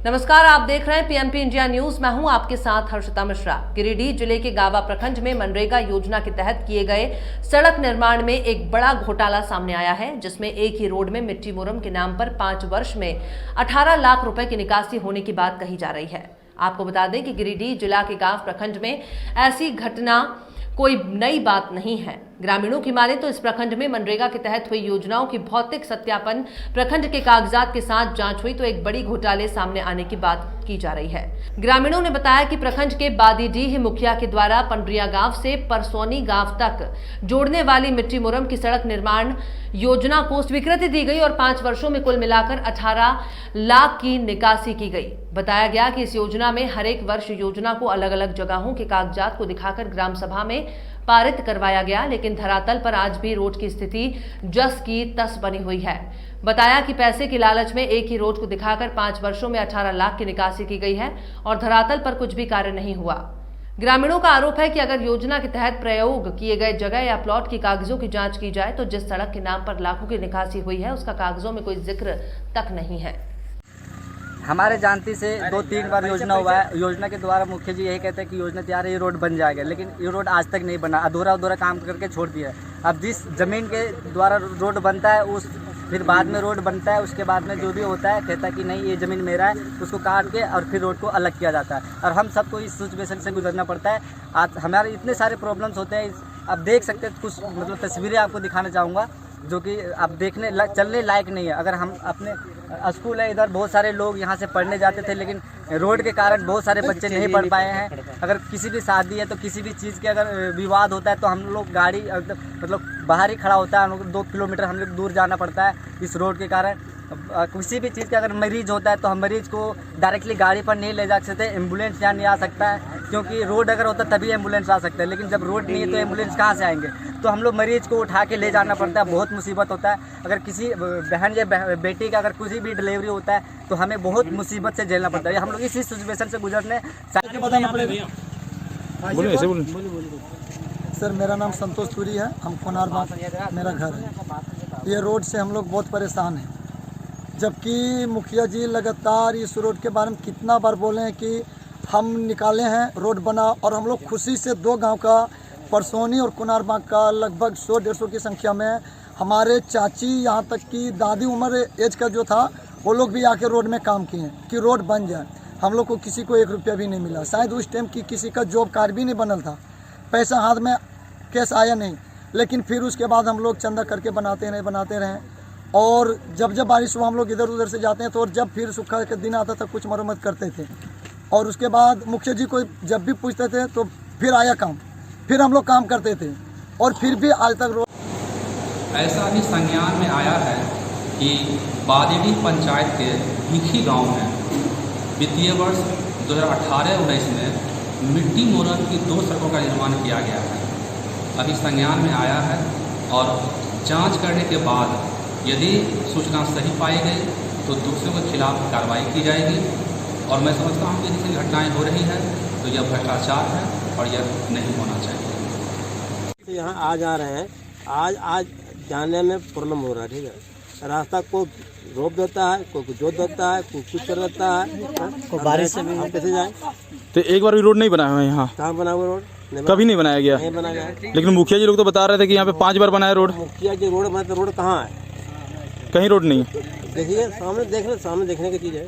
नमस्कार, आप देख रहे हैं पीएमपी इंडिया न्यूज। मैं हूं आपके साथ हर्षिता मिश्रा। गिरिडीह जिले के गावा प्रखंड में मनरेगा योजना के तहत किए गए सड़क निर्माण में एक बड़ा घोटाला सामने आया है, जिसमें एक ही रोड में मिट्टी मुरम के नाम पर 5 वर्ष में 18 लाख रुपए की निकासी होने की बात कही जा रही है। आपको बता दें कि गिरिडीह जिला के गांव प्रखंड में ऐसी घटना कोई नई बात नहीं है। ग्रामीणों की माने तो इस प्रखंड में मनरेगा के तहत हुई योजनाओं की भौतिक सत्यापन प्रखंड के कागजात के साथ जांच हुई तो एक बड़ी घोटाले सामने आने की बात की जा रही है। ग्रामीणों ने बताया कि प्रखंड के बादीडीह मुखिया के द्वारा पंडरिया गांव से परसौनी गांव तक जोड़ने वाली मिट्टी मुरम की सड़क निर्माण योजना को स्वीकृति दी गई और 5 वर्षों में कुल मिलाकर 18 लाख की निकासी की गई। बताया गया कि इस योजना में हर एक वर्ष योजना को अलग अलग जगहों के कागजात को दिखाकर ग्राम सभा में पारित करवाया गया, लेकिन धरातल पर आज भी रोड की स्थिति जस की तस बनी हुई है। बताया कि पैसे की लालच में एक ही रोड को दिखाकर 5 वर्षों में 18 लाख की निकासी की गई है और धरातल पर कुछ भी कार्य नहीं हुआ। ग्रामीणों का आरोप है कि अगर योजना के तहत प्रयोग किए गए जगह या प्लॉट की कागजों की जांच की जाए तो जिस सड़क के नाम पर लाखों की निकासी हुई है उसका कागजों में कोई जिक्र तक नहीं है। हमारे जानती से 2-3 बार योजना हुआ है। योजना के द्वारा मुख्य जी यही कहते हैं कि योजना तैयार है, ये रोड बन जाएगा, लेकिन ये रोड आज तक नहीं बना, अधूरा काम करके छोड़ दिया है। अब जिस ज़मीन के द्वारा रोड बनता है उस फिर बाद में रोड बनता है, उसके बाद में जो भी होता है कहता है कि नहीं ये ज़मीन मेरा है, उसको काट के और फिर रोड को अलग किया जाता है और हम सबको इस सिचुएशन से गुजरना पड़ता है। आज हमारे इतने सारे प्रॉब्लम्स होते हैं। आप देख सकते हैं, कुछ मतलब तस्वीरें आपको दिखाना चाहूँगा जो कि आप देखने चलने लायक नहीं है। अगर हम अपने स्कूल है इधर, बहुत सारे लोग यहाँ से पढ़ने जाते थे, लेकिन रोड के कारण बहुत सारे बच्चे नहीं पढ़ पाए हैं। अगर किसी भी शादी है तो किसी भी चीज़ के अगर विवाद होता है तो हम लोग गाड़ी मतलब बाहर ही खड़ा होता है, हम लोग 2 किलोमीटर हम लोग दूर जाना पड़ता है इस रोड के कारण। किसी भी चीज़ का अगर मरीज होता है तो हम मरीज को डायरेक्टली गाड़ी पर नहीं ले जा सकते, एम्बुलेंस यहाँ नहीं आ सकता है, क्योंकि रोड अगर होता तभी एम्बुलेंस आ सकता है, लेकिन जब रोड नहीं है तो एम्बुलेंस कहाँ से आएंगे। तो हम लोग मरीज को उठा के ले जाना पड़ता है, बहुत मुसीबत होता है। अगर किसी बहन या बेटी का अगर कुछ भी डिलीवरी होता है तो हमें बहुत मुसीबत से झेलना पड़ता है। हम लोग इसी सिचुएशन से गुजरने सर, मेरा नाम संतोष पुरी है, हम कोनार बाग मेरा घर है। ये रोड से हम लोग बहुत परेशान हैं, जबकि मुखिया जी लगातार इस रोड के बारे में कितना बार बोले हैं कि हम निकाले हैं, रोड बना, और हम लोग खुशी से 2 गांव का परसौनी और कोनार बाग का लगभग 100-150 की संख्या में हमारे चाची यहाँ तक कि दादी उम्र एज का जो था वो लोग भी आके रोड में काम किए कि रोड बन जाए। हम लोग को किसी को 1 रुपया भी नहीं मिला। शायद उस टाइम की किसी का जॉब कार्ड भी नहीं बनल था, पैसा हाथ में कैश आया नहीं, लेकिन फिर उसके बाद हम लोग चंदा करके बनाते रहे। और जब बारिश हुआ हम लोग इधर उधर से जाते हैं तो, और जब फिर सूखा का दिन आता था कुछ मरम्मत करते थे, और उसके बाद मुखिया जी को जब भी पूछते थे तो फिर आया काम, फिर हम लोग काम करते थे, और फिर भी आज तक रोड। ऐसा भी संज्ञान में आया है कि बादीडीह पंचायत के भिखी गांव में वित्तीय वर्ष 2018-19 में मिट्टी मुरम की 2 सड़कों का निर्माण किया गया है। अभी संज्ञान में आया है और जांच करने के बाद यदि सूचना सही पाई गई तो दोषियों के खिलाफ कार्रवाई की जाएगी। और मैं समझता हूँ कि जितनी घटनाएँ हो रही हैं तो यह भ्रष्टाचार है और यह नहीं होना चाहिए। तो यहाँ आ जा रहे हैं, आज जाने में प्रॉब्लम हो रहा है। ठीक है, रास्ता को रोक देता है, कोई जोत देता है, कोई कुछ कर देता है, बारिश से भी हम कैसे जाए। तो एक बार भी रोड नहीं बनाया हुआ है यहाँ? कहाँ बना हुआ रोड? कभी नहीं बनाया गया? नहीं बनाया गया। लेकिन मुखिया जी लोग तो बता रहे थे कि यहाँ पे 5 बार बनाया रोड। मुखिया जी रोड बना तो रोड कहाँ है? कहीं रोड नहीं है। देखिए सामने, देख रहे, सामने देखने की चीज़ है।